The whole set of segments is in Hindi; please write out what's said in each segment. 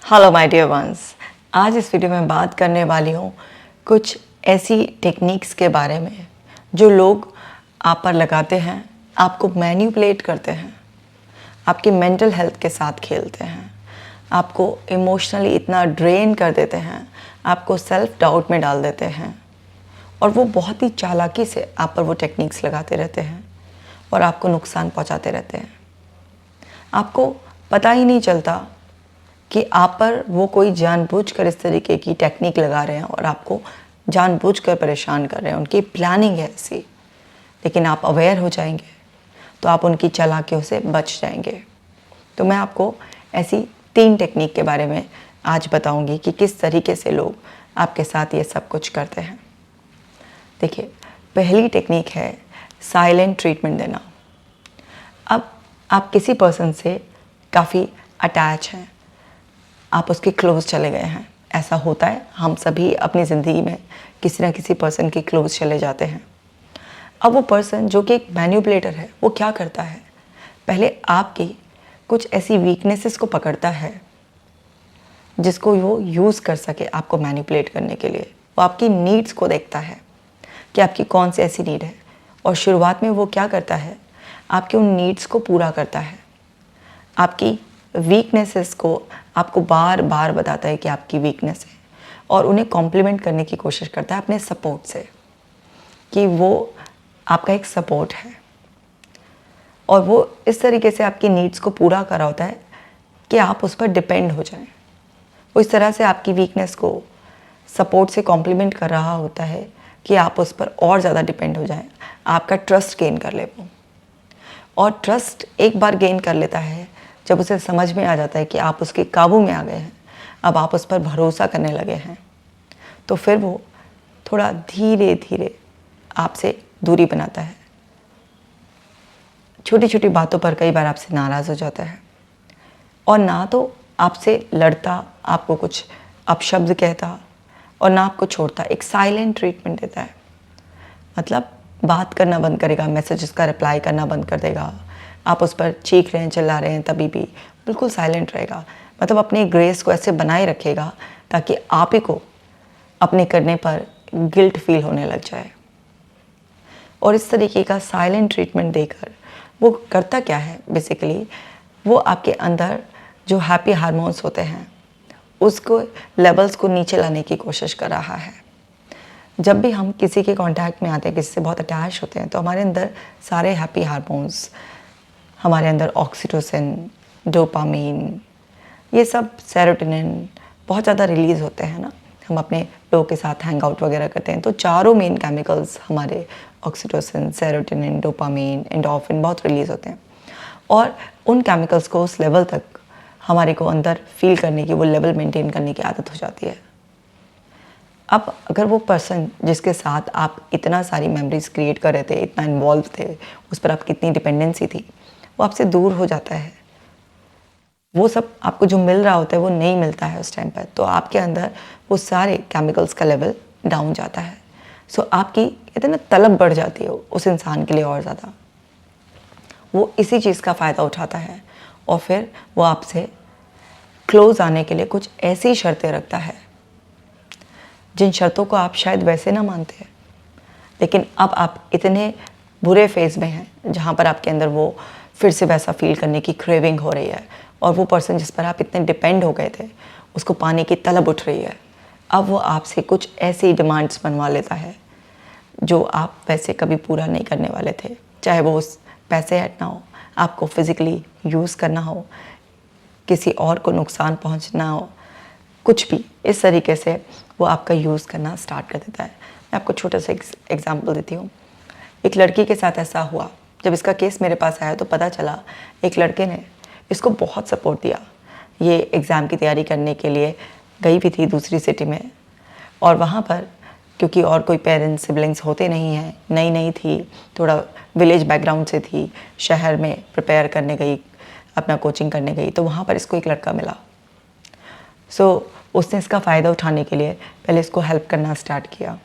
Hello my dear ones. आज इस वीडियो में बात करने वाली हूँ कुछ ऐसी टेक्निक्स के बारे में जो लोग आप पर लगाते हैं, आपको मैनिपुलेट करते हैं, आपकी मेंटल हेल्थ के साथ खेलते हैं, आपको इमोशनली इतना ड्रेन कर देते हैं, आपको सेल्फ डाउट में डाल देते हैं और वो बहुत ही चालाकी से आप पर वो टेक्निक्स लगाते रहते हैं और आपको नुकसान पहुंचाते रहते हैं। आपको पता ही नहीं चलता कि आप पर वो कोई जानबूझकर इस तरीके की टेक्निक लगा रहे हैं और आपको जानबूझकर परेशान कर रहे हैं। उनकी प्लानिंग है ऐसी, लेकिन आप अवेयर हो जाएंगे तो आप उनकी चालाकियों से बच जाएंगे। तो मैं आपको ऐसी 3 टेक्निक के बारे में आज बताऊंगी कि किस तरीके से लोग आपके साथ ये सब कुछ करते हैं। देखिए, पहली टेक्निक है साइलेंट ट्रीटमेंट देना। अब आप किसी पर्सन से काफ़ी अटैच हैं, आप उसके क्लोज चले गए हैं। ऐसा होता है, हम सभी अपनी ज़िंदगी में किसी ना किसी पर्सन के क्लोज चले जाते हैं। अब वो पर्सन जो कि एक मैनिपुलेटर है, वो क्या करता है, पहले आपकी कुछ ऐसी वीकनेसेस को पकड़ता है जिसको वो यूज़ कर सके आपको मैनिपुलेट करने के लिए। वो आपकी नीड्स को देखता है कि आपकी कौन सी ऐसी नीड है और शुरुआत में वो क्या करता है, आपके उन नीड्स को पूरा करता है। आपकी वीकनेसेस को आपको बार बार बताता है कि आपकी वीकनेस है और उन्हें कॉम्प्लीमेंट करने की कोशिश करता है अपने सपोर्ट से, कि वो आपका एक सपोर्ट है। और वो इस तरीके से आपकी नीड्स को पूरा कर रहा होता है कि आप उस पर डिपेंड हो जाएं। वो इस तरह से आपकी वीकनेस को सपोर्ट से कॉम्प्लीमेंट कर रहा होता है कि आप उस पर और ज़्यादा डिपेंड हो जाएं, आपका ट्रस्ट गेन कर ले वो। और ट्रस्ट एक बार गेन कर लेता है जब उसे समझ में आ जाता है कि आप उसके काबू में आ गए हैं, अब आप उस पर भरोसा करने लगे हैं, तो फिर वो थोड़ा धीरे धीरे आपसे दूरी बनाता है। छोटी छोटी बातों पर कई बार आपसे नाराज़ हो जाता है और ना तो आपसे लड़ता, आपको कुछ अपशब्द कहता और ना आपको छोड़ता। एक साइलेंट ट्रीटमेंट देता है, मतलब बात करना बंद करेगा, मैसेजेस का रिप्लाई करना बंद कर देगा। आप उस पर चीख रहे हैं, चिल्ला रहे हैं, तभी भी बिल्कुल साइलेंट रहेगा। मतलब अपनी ग्रेस को ऐसे बनाए रखेगा ताकि आप ही को अपने करने पर गिल्ट फील होने लग जाए। और इस तरीके का साइलेंट ट्रीटमेंट देकर वो करता क्या है, बेसिकली वो आपके अंदर जो हैप्पी हार्मोन्स होते हैं उसको लेवल्स को नीचे लाने की कोशिश कर रहा है। जब भी हम किसी के कांटेक्ट में आते हैं, किसी से बहुत अटैच होते हैं, तो हमारे अंदर सारे हैप्पी हार्मोन्स, हमारे अंदर ऑक्सीटोसिन, डोपामीन, ये सब, सेरोटोनिन बहुत ज़्यादा रिलीज़ होते हैं ना। हम अपने लोगों के साथ हैंग आउट वगैरह करते हैं तो चारों मेन केमिकल्स हमारे ऑक्सीटोसिन, सेरोटोनिन, डोपामीन, एंडोर्फिन बहुत रिलीज़ होते हैं। और उन केमिकल्स को उस लेवल तक हमारे को अंदर फील करने की, वो लेवल मेंटेन करने की आदत हो जाती है। अब अगर वो पर्सन जिसके साथ आप इतना सारी मेमोरीज क्रिएट कर रहे थे, इतना इन्वॉल्व थे, उस पर आपकी इतनी डिपेंडेंसी थी, वो आपसे दूर हो जाता है, वो सब आपको जो मिल रहा होता है वो नहीं मिलता है उस टाइम पर, तो आपके अंदर वो सारे केमिकल्स का लेवल डाउन जाता है। सो आपकी कहते हैं ना, तलब बढ़ जाती है उस इंसान के लिए और ज़्यादा। वो इसी चीज़ का फ़ायदा उठाता है और फिर वो आपसे क्लोज आने के लिए कुछ ऐसी शर्तें रखता है जिन शर्तों को आप शायद वैसे ना मानते हैं, लेकिन अब आप इतने बुरे फेज़ में हैं जहाँ पर आपके अंदर वो फिर से वैसा फील करने की क्रेविंग हो रही है और वो पर्सन जिस पर आप इतने डिपेंड हो गए थे उसको पाने की तलब उठ रही है। अब वो आपसे कुछ ऐसी डिमांड्स बनवा लेता है जो आप वैसे कभी पूरा नहीं करने वाले थे, चाहे वो उस पैसे हटना हो, आपको फिज़िकली यूज़ करना हो, किसी और को नुकसान पहुँचना हो, कुछ भी इस तरीके से वो आपका यूज़ करना स्टार्ट कर देता है। मैं आपको छोटा सा एग्जांपल देती हूँ। एक लड़की के साथ ऐसा हुआ, जब इसका केस मेरे पास आया तो पता चला एक लड़के ने इसको बहुत सपोर्ट दिया। ये एग्ज़ाम की तैयारी करने के लिए गई भी थी दूसरी सिटी में, और वहाँ पर क्योंकि और कोई पेरेंट्स सिबलिंग्स होते नहीं हैं, नई नई थी, थोड़ा विलेज बैकग्राउंड से थी, शहर में प्रिपेयर करने गई, अपना कोचिंग करने गई, तो वहाँ पर इसको एक लड़का मिला। उसने इसका फ़ायदा उठाने के लिए पहले इसको हेल्प करना स्टार्ट किया।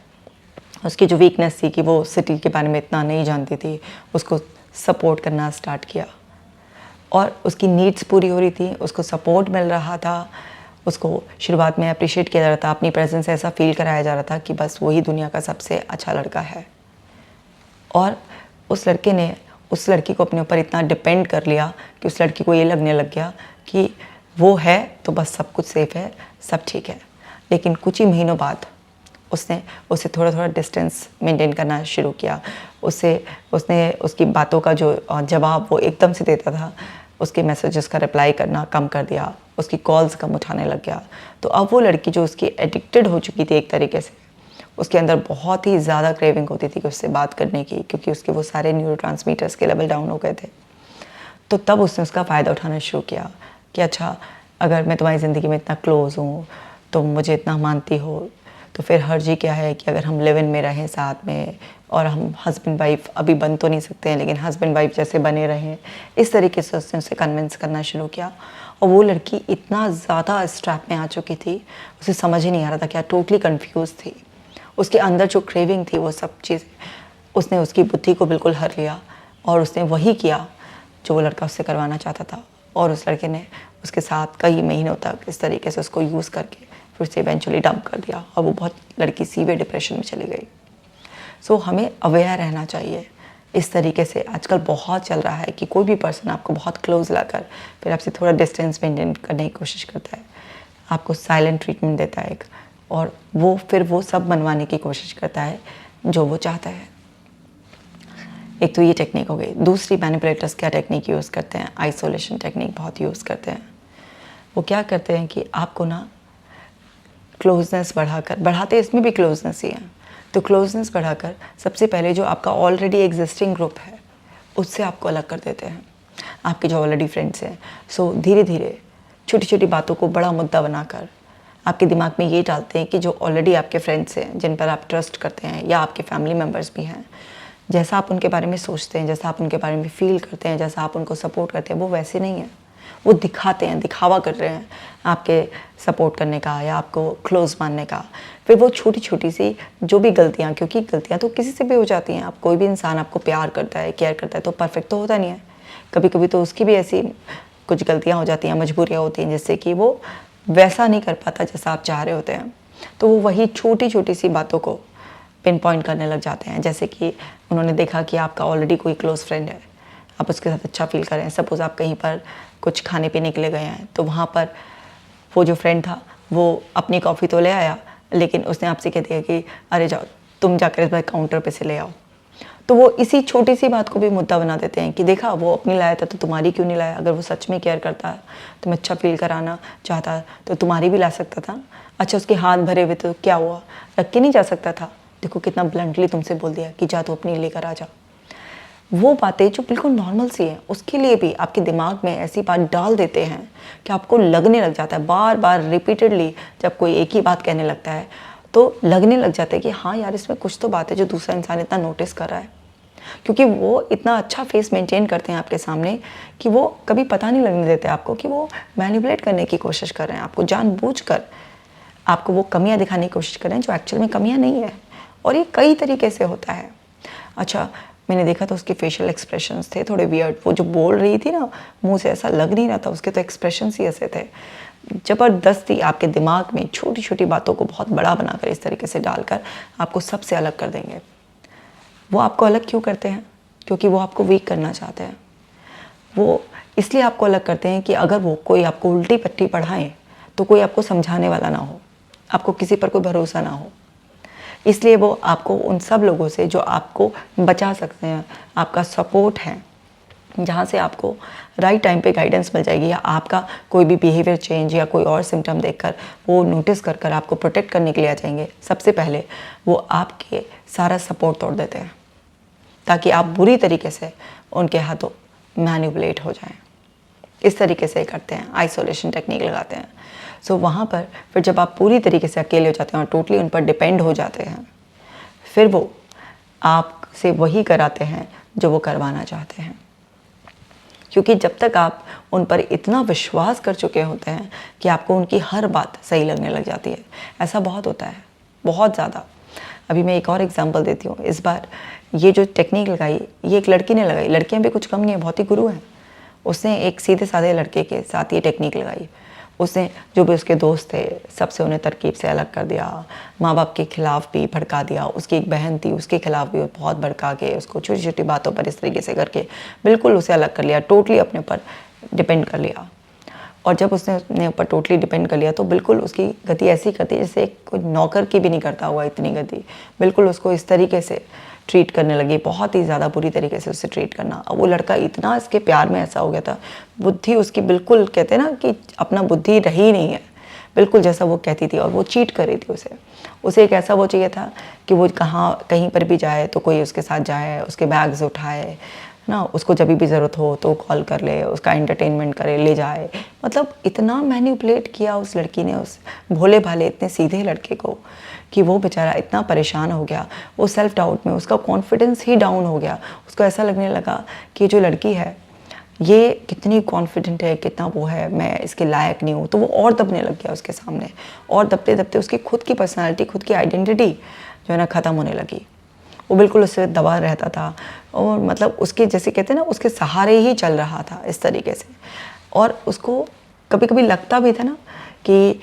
उसकी जो वीकनेस थी कि वो सिटी के बारे में इतना नहीं जानती थी, उसको सपोर्ट करना स्टार्ट किया और उसकी नीड्स पूरी हो रही थी, उसको सपोर्ट मिल रहा था, उसको शुरुआत में अप्रिशिएट किया जा रहा था, अपनी प्रेजेंस ऐसा फील कराया जा रहा था कि बस वही दुनिया का सबसे अच्छा लड़का है। और उस लड़के ने उस लड़की को अपने ऊपर इतना डिपेंड कर लिया कि उस लड़की को ये लगने लग गया कि वो है तो बस सब कुछ सेफ है, सब ठीक है। लेकिन कुछ ही महीनों बाद उसने उससे थोड़ा थोड़ा डिस्टेंस मेंटेन करना शुरू किया। उसने उसकी बातों का जो जवाब वो एकदम से देता था, उसके मैसेजेस का रिप्लाई करना कम कर दिया, उसकी कॉल्स कम उठाने लग गया। तो अब वो लड़की जो उसकी एडिक्टेड हो चुकी थी एक तरीके से, उसके अंदर बहुत ही ज़्यादा क्रेविंग होती थी कि उससे बात करने की, क्योंकि उसके वो सारे न्यूरोट्रांसमीटर्स के लेवल डाउन हो गए थे। तो तब उसने उसका फ़ायदा उठाना शुरू किया कि अच्छा, अगर मैं तुम्हारी ज़िंदगी में इतना क्लोज़ हूँ, तुम मुझे इतना मानती हो, तो फिर हर्ज ही क्या है कि अगर हम लिव इन में रहें साथ में, और हम हस्बैंड वाइफ अभी बन तो नहीं सकते हैं लेकिन हस्बैंड वाइफ जैसे बने रहें। इस तरीके से उसने उसे कन्विंस करना शुरू किया। और वो लड़की इतना ज़्यादा स्ट्रैप में आ चुकी थी, उसे समझ ही नहीं आ रहा था क्या, टोटली कन्फ्यूज़ थी। उसके अंदर जो क्रेविंग थी वो सब चीज़ उसने उसकी बुद्धि को बिल्कुल हर लिया, और उसने वही किया जो वो लड़का उससे करवाना चाहता था। और उस लड़के ने उसके साथ कई महीनों तक इस तरीके से उसको यूज़ करके फिर से इवेंचुअली डंप कर दिया, और वो बहुत लड़की सीवियर डिप्रेशन में चली गई। सो हमें अवेयर रहना चाहिए। इस तरीके से आजकल बहुत चल रहा है कि कोई भी पर्सन आपको बहुत क्लोज लाकर फिर आपसे थोड़ा डिस्टेंस मेंटेन करने की कोशिश करता है, आपको साइलेंट ट्रीटमेंट देता है और वो सब मनवाने की कोशिश करता है जो वो चाहता है। एक तो ये टेक्निक हो गई। दूसरी, मैनिपुलेटर्स क्या टेक्निक यूज़ करते हैं, आइसोलेशन टेक्निक बहुत यूज़ करते हैं। वो क्या करते हैं कि आपको ना क्लोजनेस बढ़ाते इसमें भी क्लोजनेस ही है। तो क्लोजनेस बढ़ाकर सबसे पहले जो आपका ऑलरेडी एग्जिस्टिंग ग्रुप है उससे आपको अलग कर देते हैं, आपके जो ऑलरेडी फ्रेंड्स हैं। सो धीरे धीरे छोटी छोटी बातों को बड़ा मुद्दा बनाकर आपके दिमाग में ये डालते हैं कि जो ऑलरेडी आपके फ्रेंड्स हैं, जिन पर आप ट्रस्ट करते हैं, या आपके फैमिली मेम्बर्स भी हैं, जैसा आप उनके बारे में सोचते हैं, जैसा आप उनके बारे में फील करते हैं, जैसा आप उनको सपोर्ट करते हैं, वो वैसे नहीं है। वो दिखाते हैं, दिखावा कर रहे हैं आपके सपोर्ट करने का या आपको क्लोज मानने का। फिर वो छोटी छोटी सी जो भी गलतियाँ, क्योंकि गलतियाँ तो किसी से भी हो जाती हैं। आप कोई भी इंसान आपको प्यार करता है, केयर करता है, तो परफेक्ट तो होता नहीं है। कभी कभी तो उसकी भी ऐसी कुछ गलतियाँ हो जाती हैं, मजबूरियाँ होती हैं, जिससे कि वो वैसा नहीं कर पाता जैसा आप चाह रहे होते हैं। तो वो वही छोटी छोटी सी बातों को पिन पॉइंट करने लग जाते हैं। जैसे कि उन्होंने देखा कि आपका ऑलरेडी कोई क्लोज फ्रेंड है, आप उसके साथ अच्छा फील कर रहे हैं। सपोज़ आप कहीं पर कुछ खाने पीने के लिए गए हैं, तो वहाँ पर वो जो फ्रेंड था वो अपनी कॉफ़ी तो ले आया, लेकिन उसने आपसे कह दिया कि अरे जाओ तुम जाकर इस बार काउंटर पे से ले आओ। तो वो इसी छोटी सी बात को भी मुद्दा बना देते हैं कि देखा वो अपनी लाया था तो तुम्हारी क्यों नहीं लाया। अगर वो सच में केयर करता है, तुम अच्छा फील कराना चाहता तो तुम्हारी भी ला सकता था। अच्छा, उसके हाथ भरे हुए तो क्या हुआ, रख के नहीं जा सकता था। देखो कितना ब्लंटली तुमसे बोल दिया कि जा तू अपनी लेकर आ जा। वो बातें जो बिल्कुल नॉर्मल सी हैं, उसके लिए भी आपके दिमाग में ऐसी बात डाल देते हैं कि आपको लगने लग जाता है, बार बार रिपीटेडली जब कोई एक ही बात कहने लगता है तो लगने लग जाता है कि हाँ यार, इसमें कुछ तो बात है जो दूसरा इंसान इतना नोटिस कर रहा है। क्योंकि वो इतना अच्छा फेस मेंटेन करते हैं आपके सामने कि वो कभी पता नहीं लगने देते आपको कि वो मैनिपुलेट करने की कोशिश कर रहे हैं, आपको जानबूझकर आपको वो कमियां दिखाने की कोशिश कर रहे हैं जो एक्चुअल में कमियां नहीं है। और ये कई तरीके से होता है। अच्छा, मैंने देखा तो उसके फेशियल एक्सप्रेशंस थे थोड़े वियर्ड। वो जो बोल रही थी ना, मुंह से ऐसा लग नहीं रहा था, उसके तो एक्सप्रेशंस ही ऐसे थे। ज़बरदस्ती आपके दिमाग में छोटी छोटी बातों को बहुत बड़ा बनाकर इस तरीके से डालकर आपको सबसे अलग कर देंगे। वो आपको अलग क्यों करते हैं? क्योंकि वो आपको वीक करना चाहते हैं। वो इसलिए आपको अलग करते हैं कि अगर वो कोई आपको उल्टी पट्टी पढ़ाएं तो कोई आपको समझाने वाला ना हो, आपको किसी पर कोई भरोसा ना हो। इसलिए वो आपको उन सब लोगों से जो आपको बचा सकते हैं, आपका सपोर्ट है, जहाँ से आपको राइट टाइम पे गाइडेंस मिल जाएगी, या आपका कोई भी बिहेवियर चेंज या कोई और सिम्टम देखकर वो नोटिस कर कर आपको प्रोटेक्ट करने के लिए आ जाएंगे। सबसे पहले वो आपके सारा सपोर्ट तोड़ देते हैं ताकि आप बुरी तरीके से उनके हाथों मैनिपुलेट हो जाएं। इस तरीके से करते हैं, आइसोलेशन टेक्निक लगाते हैं। सो वहाँ पर फिर जब आप पूरी तरीके से अकेले हो जाते हैं और टोटली उन पर डिपेंड हो जाते हैं, फिर वो आपसे वही कराते हैं जो वो करवाना चाहते हैं। क्योंकि जब तक आप उन पर इतना विश्वास कर चुके होते हैं कि आपको उनकी हर बात सही लगने लग जाती है। ऐसा बहुत होता है, बहुत ज़्यादा। अभी मैं एक और एग्जांपल देती हूँ। इस बार ये जो टेक्निक लगाई, ये एक लड़की ने लगाई। लड़कियाँ भी कुछ कम नहीं है, बहुत ही गुरु हैं। उसने एक सीधे साधे लड़के के साथ ये टेक्निक लगाई। उसने जो भी उसके दोस्त थे सबसे उन्हें तरकीब से अलग कर दिया, माँ बाप के खिलाफ भी भड़का दिया, उसकी एक बहन थी उसके खिलाफ भी बहुत भड़का के उसको छोटी छोटी बातों पर इस तरीके से करके बिल्कुल उसे अलग कर लिया, टोटली अपने ऊपर डिपेंड कर लिया। और जब उसने अपने ऊपर टोटली डिपेंड कर लिया तो बिल्कुल उसकी गति ऐसी करती जैसे कोई नौकर की भी नहीं करता हुआ इतनी गति, बिल्कुल उसको इस तरीके से ट्रीट करने लगी, बहुत ही ज़्यादा बुरी तरीके से उससे ट्रीट करना। अब वो लड़का इतना इसके प्यार में ऐसा हो गया था, बुद्धि उसकी बिल्कुल कहते हैं ना कि अपना बुद्धि रही नहीं है, बिल्कुल जैसा वो कहती थी। और वो चीट कर रही थी उसे एक ऐसा वो चाहिए था कि वो कहीं पर भी जाए तो कोई उसके साथ जाए, उसके बैग्स उठाए ना, उसको जब भी ज़रूरत हो तो कॉल कर ले, उसका एंटरटेनमेंट करे, ले जाए। मतलब इतना मैनिपुलेट किया उस लड़की ने उस भोले भाले इतने सीधे लड़के को कि वो बेचारा इतना परेशान हो गया, वो सेल्फ डाउट में उसका कॉन्फिडेंस ही डाउन हो गया। उसको ऐसा लगने लगा कि जो लड़की है ये कितनी कॉन्फिडेंट है, कितना वो है, मैं इसके लायक नहीं हूँ। तो वो और दबने लग गया उसके सामने, और दबते दबते उसकी खुद की पर्सनालिटी, खुद की आइडेंटिटी जो है ना ख़त्म होने लगी। वो बिल्कुल उससे दबा रहता था और मतलब उसके जैसे कहते हैं ना उसके सहारे ही चल रहा था इस तरीके से। और उसको कभी कभी लगता भी था ना कि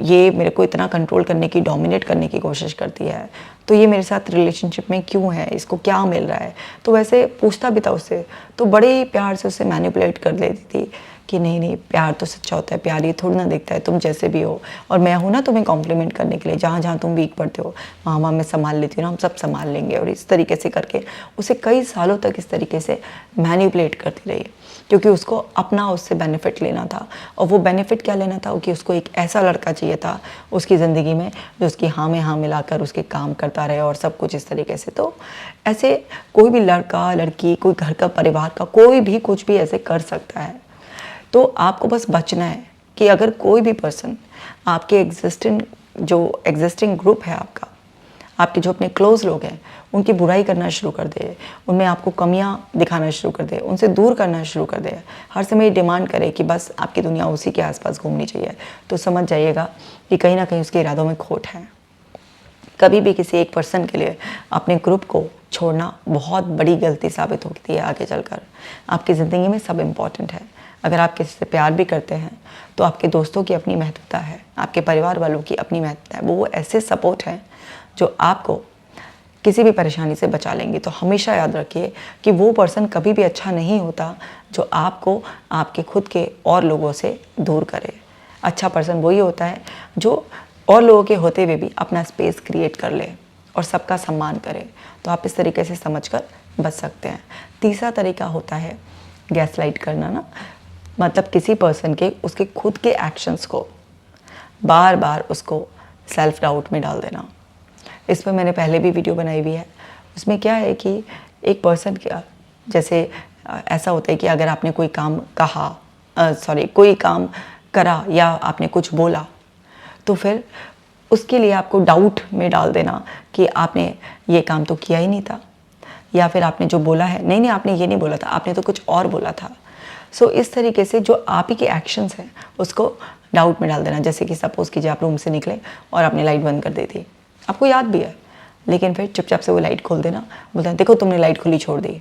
ये मेरे को इतना कंट्रोल करने की, डोमिनेट करने की कोशिश करती है, तो ये मेरे साथ रिलेशनशिप में क्यों है, इसको क्या मिल रहा है। तो वैसे पूछता भी था उससे, तो बड़े ही प्यार से उसे मैनिपुलेट कर लेती थी कि नहीं नहीं प्यार तो सच्चा होता है, प्यार ये थोड़ी ना देखता है तुम जैसे भी हो, और मैं हूँ ना तुम्हें कॉम्प्लीमेंट करने के लिए, जहाँ जहाँ तुम वीक पड़ते हो वहाँ मैं संभाल लेती हूँ ना, हम सब संभाल लेंगे। और इस तरीके से करके उसे कई सालों तक इस तरीके से मैनिपुलेट करती रही, क्योंकि उसको अपना उससे बेनिफिट लेना था। और वो बेनिफिट क्या लेना था कि उसको एक ऐसा लड़का चाहिए था उसकी ज़िंदगी में जो उसकी हाँ में हाँ मिलाकर उसके काम करता रहे और सब कुछ इस तरीके से। तो ऐसे कोई भी लड़का लड़की, कोई घर का परिवार का कोई भी कुछ भी ऐसे कर सकता है। तो आपको बस बचना है कि अगर कोई भी पर्सन आपके एग्जिस्टिंग ग्रुप है आपके जो अपने क्लोज लोग हैं उनकी बुराई करना शुरू कर दे, उनमें आपको कमियां दिखाना शुरू कर दे, उनसे दूर करना शुरू कर दे, हर समय डिमांड करे कि बस आपकी दुनिया उसी के आसपास घूमनी चाहिए, तो समझ जाइएगा कि कहीं ना कहीं उसके इरादों में खोट है। कभी भी किसी एक पर्सन के लिए अपने ग्रुप को छोड़ना बहुत बड़ी गलती साबित होती है आगे चलकर। आपकी ज़िंदगी में सब इम्पॉर्टेंट है। अगर आप किसी से प्यार भी करते हैं तो आपके दोस्तों की अपनी महत्वता है, आपके परिवार वालों की अपनी महत्वता है। वो ऐसे सपोर्ट हैं जो आपको किसी भी परेशानी से बचा लेंगे। तो हमेशा याद रखिए कि वो पर्सन कभी भी अच्छा नहीं होता जो आपको आपके खुद के और लोगों से दूर करे। अच्छा पर्सन वही होता है जो और लोगों के होते हुए भी अपना स्पेस क्रिएट कर ले और सबका सम्मान करे। तो आप इस तरीके से समझकर बच सकते हैं। तीसरा तरीका होता है गैसलाइट करना ना, मतलब किसी पर्सन के उसके खुद के एक्शंस को बार बार उसको सेल्फ डाउट में डाल देना। इस पर मैंने पहले भी वीडियो बनाई हुई है। उसमें क्या है कि एक पर्सन का जैसे ऐसा होता है कि अगर आपने कोई काम कोई काम करा या आपने कुछ बोला तो फिर उसके लिए आपको डाउट में डाल देना कि आपने ये काम तो किया ही नहीं था, या फिर आपने जो बोला है नहीं आपने ये नहीं बोला था, आपने तो कुछ और बोला था। सो इस तरीके से जो आप ही के एक्शंस हैं उसको डाउट में डाल देना। जैसे कि सपोज़ कीजिए आप रूम से निकले और आपने लाइट बंद कर दी थी, आपको याद भी है, लेकिन फिर चुपचाप से वो लाइट खोल देना, बोलते हैं देखो तुमने लाइट खुली छोड़ दी।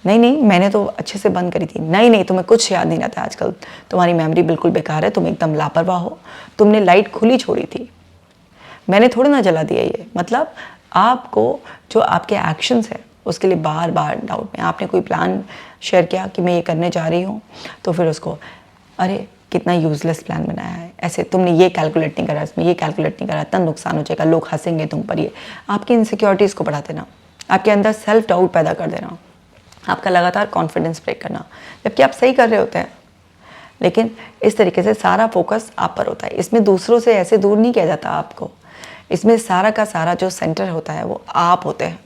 नहीं मैंने तो अच्छे से बंद करी थी। नहीं तुम्हें कुछ याद नहीं रहता, आजकल तुम्हारी मेमोरी बिल्कुल बेकार है, तुम एकदम लापरवाह हो, तुमने लाइट खुली छोड़ी थी, मैंने थोड़ा ना जला दिया ये। मतलब आपको जो आपके एक्शंस हैं उसके लिए बार बार डाउट में। आपने कोई प्लान शेयर किया कि मैं ये करने जा रही हूँ, तो फिर उसको अरे कितना यूज़लेस प्लान बनाया है, ऐसे तुमने ये कैलकुलेट नहीं करा, इसमें ये कैलकुलेट नहीं करा, इतना नुकसान हो जाएगा, लोग हंसेंगे तुम पर। ये आपकी इनसिक्योरिटीज़ को बढ़ा देना, आपके अंदर सेल्फ डाउट पैदा कर देना, आपका लगातार कॉन्फिडेंस ब्रेक करना, जबकि आप सही कर रहे होते हैं। लेकिन इस तरीके से सारा फोकस आप पर होता है। इसमें दूसरों से ऐसे दूर नहीं किया जाता आपको, इसमें सारा का सारा जो सेंटर होता है वो आप होते हैं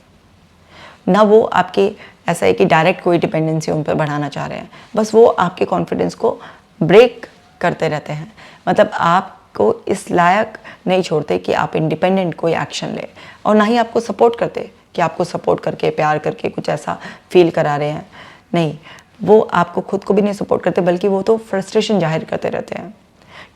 ना। वो आपके ऐसा है कि डायरेक्ट कोई डिपेंडेंसी उन पर बढ़ाना चाह रहे हैं, बस वो आपके कॉन्फिडेंस को ब्रेक करते रहते हैं। मतलब आपको इस लायक नहीं छोड़ते कि आप इंडिपेंडेंट कोई एक्शन ले, और ना ही आपको सपोर्ट करते कि आपको सपोर्ट करके प्यार करके कुछ ऐसा फील करा रहे हैं। नहीं, वो आपको खुद को भी नहीं सपोर्ट करते, बल्कि वो तो फ्रस्ट्रेशन जाहिर करते रहते हैं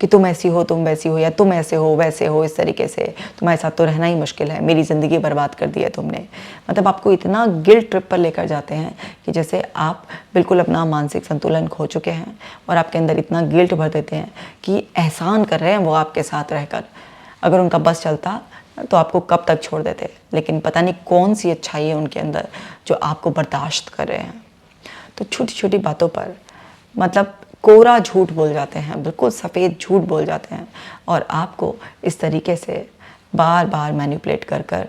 कि तुम ऐसी हो, तुम वैसी हो, या तुम ऐसे हो वैसे हो, इस तरीके से तुम्हारे साथ तो रहना ही मुश्किल है, मेरी ज़िंदगी बर्बाद कर दी है तुमने। मतलब आपको इतना गिल्ट ट्रिप पर लेकर जाते हैं कि जैसे आप बिल्कुल अपना मानसिक संतुलन खो चुके हैं, और आपके अंदर इतना गिल्ट भर देते हैं कि एहसान कर रहे हैं वो आपके साथ रहकर। अगर उनका बस चलता तो आपको कब तक छोड़ देते, लेकिन पता नहीं कौन सी अच्छाई है उनके अंदर जो आपको बर्दाश्त कर रहे हैं। तो छोटी छोटी बातों पर मतलब कोरा झूठ बोल जाते हैं, बिल्कुल सफ़ेद झूठ बोल जाते हैं, और आपको इस तरीके से बार बार मैनिपुलेट कर कर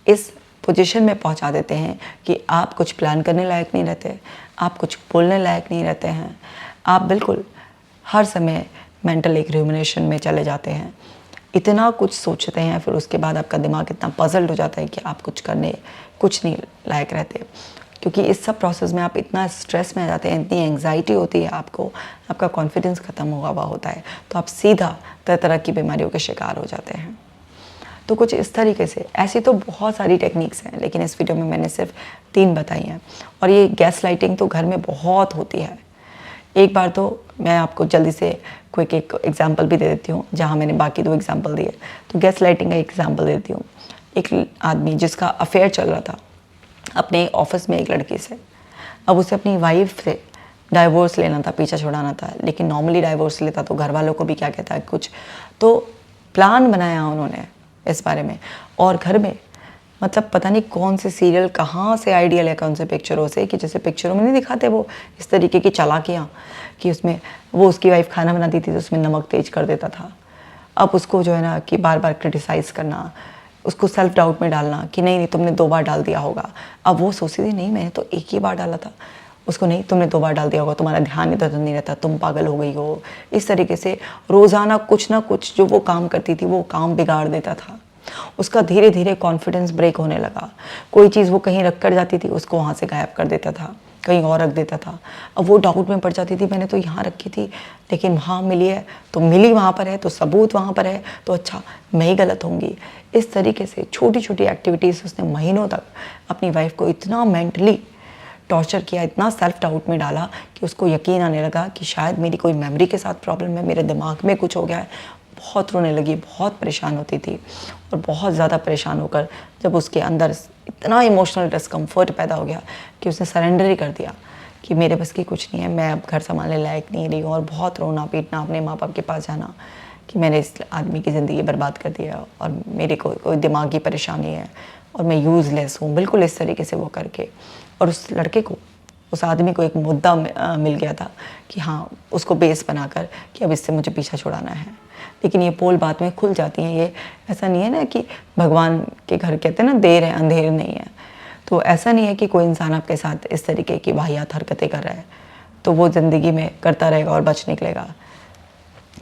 इस पोजीशन में पहुंचा देते हैं कि आप कुछ प्लान करने लायक नहीं रहते, आप कुछ बोलने लायक नहीं रहते हैं, आप बिल्कुल हर समय मेंटल एक रूमिनेशन में चले जाते हैं, इतना कुछ सोचते हैं, फिर उसके बाद आपका दिमाग इतना पजल्ड हो जाता है कि आप कुछ नहीं लायक रहते, क्योंकि इस सब प्रोसेस में आप इतना स्ट्रेस में आ जाते हैं, इतनी एंग्जाइटी होती है आपको, आपका कॉन्फिडेंस ख़त्म हुआ होता है, तो आप सीधा तरह तरह की बीमारियों के शिकार हो जाते हैं। तो कुछ इस तरीके से, ऐसी तो बहुत सारी टेक्निक्स हैं, लेकिन इस वीडियो में मैंने सिर्फ 3 बताई हैं। और ये गैस लाइटिंग तो घर में बहुत होती है। एक बार तो मैं आपको जल्दी से क्विक एक एग्जांपल भी दे देती हूँ, जहाँ मैंने बाकी 2 एग्जांपल दिए, तो गैस लाइटिंग का एग्जांपल देती हूँ। एक आदमी जिसका अफेयर चल रहा था अपने ऑफिस में एक लड़की से, अब उसे अपनी वाइफ से डाइवोर्स लेना था, पीछा छुड़ाना था, लेकिन नॉर्मली डाइवोर्स लेता तो घर वालों को भी क्या कहता है कुछ, तो प्लान बनाया उन्होंने इस बारे में, और घर में मतलब पता नहीं कौन से सीरियल कहाँ से आइडिया लेकर उनसे पिक्चरों से, कि जैसे पिक्चरों में नहीं दिखाते वो इस तरीके की चालाकियाँ, कि उसमें वो उसकी वाइफ खाना बनाती थी तो उसमें नमक तेज कर देता था। अब उसको जो है ना कि बार बार क्रिटिसाइज़ करना, उसको सेल्फ डाउट में डालना कि नहीं तुमने 2 बार डाल दिया होगा। अब वो सोचती थी नहीं मैंने तो 1 ही बार डाला था, उसको नहीं तुमने 2 बार डाल दिया होगा, तुम्हारा ध्यान इधर नहीं रहता, तुम पागल हो गई हो। इस तरीके से रोज़ाना कुछ ना कुछ जो वो काम करती थी वो काम बिगाड़ देता था। उसका धीरे धीरे कॉन्फिडेंस ब्रेक होने लगा। कोई चीज़ वो कहीं रख कर जाती थी उसको वहाँ से गायब कर देता था, कहीं और रख देता था। अब वो डाउट में पड़ जाती थी मैंने तो यहाँ रखी थी लेकिन वहाँ मिली है, तो मिली वहाँ पर है तो सबूत वहाँ पर है, तो अच्छा मैं ही गलत होंगी। इस तरीके से छोटी छोटी एक्टिविटीज़ उसने महीनों तक अपनी वाइफ को इतना मेंटली टॉर्चर किया, इतना सेल्फ डाउट में डाला कि उसको यकीन आने लगा कि शायद मेरी कोई मेमोरी के साथ प्रॉब्लम है, मेरे दिमाग में कुछ हो गया है। बहुत रोने लगी, बहुत परेशान होती थी, और बहुत ज़्यादा परेशान होकर जब उसके अंदर इतना इमोशनल डिस्कम्फर्ट पैदा हो गया कि उसने सरेंडर ही कर दिया कि मेरे बस की कुछ नहीं है, मैं अब घर संभालने लायक नहीं रही हूँ, और बहुत रोना पीटना, अपने माँ बाप के पास जाना कि मैंने इस आदमी की ज़िंदगी बर्बाद कर दिया और मेरे को कोई दिमागी परेशानी है और मैं यूज़लेस हूँ, बिल्कुल इस तरीके से वो करके। और उस लड़के को, उस आदमी को एक मुद्दा मिल गया था कि हाँ उसको बेस बनाकर कि अब इससे मुझे पीछा छुड़ाना है। लेकिन ये पोल बात में खुल जाती हैं, ये ऐसा नहीं है ना कि भगवान के घर कहते हैं ना देर है अंधेर नहीं है, तो ऐसा नहीं है कि कोई इंसान आपके साथ इस तरीके की वाहियात हरकतें कर रहा है तो वो ज़िंदगी में करता रहेगा और बच निकलेगा।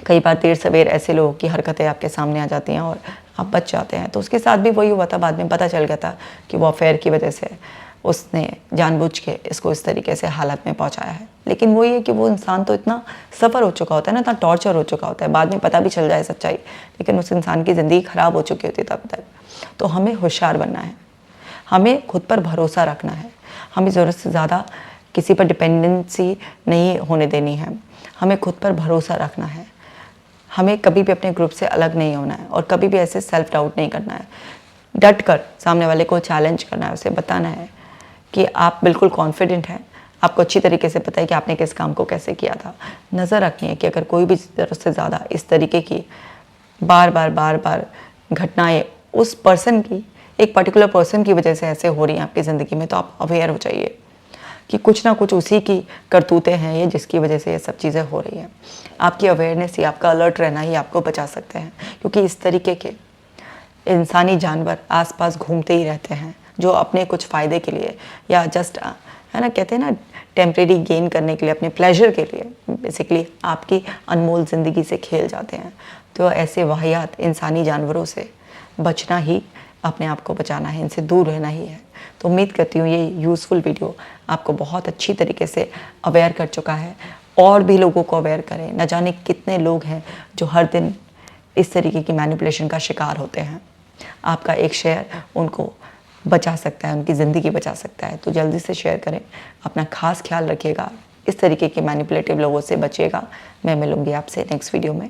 कई बार देर सवेर ऐसे लोगों की हरकतें आपके सामने आ जाती हैं और आप बच जाते हैं। तो उसके साथ भी वही हुआ था, बाद में पता चल गया था कि वो अफेयर की वजह से उसने जानबूझ के इसको इस तरीके से हालत में पहुंचाया है। लेकिन वो ये कि वो इंसान तो इतना सफ़र हो चुका होता है ना, इतना टॉर्चर हो चुका होता है, बाद में पता भी चल जाए सच्चाई, लेकिन उस इंसान की ज़िंदगी ख़राब हो चुकी होती तब तक। तो हमें होशियार बनना है, हमें खुद पर भरोसा रखना है, हमें ज़रूरत से ज़्यादा किसी पर डिपेंडेंसी नहीं होने देनी है, हमें खुद पर भरोसा रखना है, हमें कभी भी अपने ग्रुप से अलग नहीं होना है और कभी भी ऐसे सेल्फ डाउट नहीं करना है। डट कर सामने वाले को चैलेंज करना है, उसे बताना है कि आप बिल्कुल कॉन्फिडेंट हैं, आपको अच्छी तरीके से पता है कि आपने किस काम को कैसे किया था। नज़र रखनी है कि अगर कोई भी ज़रूरत से ज़्यादा इस तरीके की बार बार घटनाएं उस पर्सन की, एक पर्टिकुलर पर्सन की वजह से ऐसे हो रही हैं आपकी ज़िंदगी में, तो आप अवेयर हो जाइए कि कुछ ना कुछ उसी की करतूतें हैं ये जिसकी वजह से ये सब चीज़ें हो रही हैं। आपकी अवेयरनेस ही, आपका अलर्ट रहना ही आपको बचा सकते हैं, क्योंकि इस तरीके के इंसानी जानवर आसपास घूमते ही रहते हैं जो अपने कुछ फ़ायदे के लिए या जस्ट है ना, कहते हैं ना टेम्परेरी गेन करने के लिए, अपने प्लेजर के लिए बेसिकली आपकी अनमोल ज़िंदगी से खेल जाते हैं। तो ऐसे वाहियात इंसानी जानवरों से बचना ही अपने आप को बचाना है, इनसे दूर रहना ही है। तो उम्मीद करती हूँ ये यूज़फुल वीडियो आपको बहुत अच्छी तरीके से अवेयर कर चुका है, और भी लोगों को अवेयर करें। न जाने कितने लोग हैं जो हर दिन इस तरीके की मैनिपुलेशन का शिकार होते हैं। आपका एक शेयर उनको बचा सकता है, उनकी ज़िंदगी बचा सकता है। तो जल्दी से शेयर करें, अपना खास ख्याल रखिएगा, इस तरीके के मैनिपुलेटिव लोगों से बचिएगा। मैं मिलूँगी आपसे नेक्स्ट वीडियो में।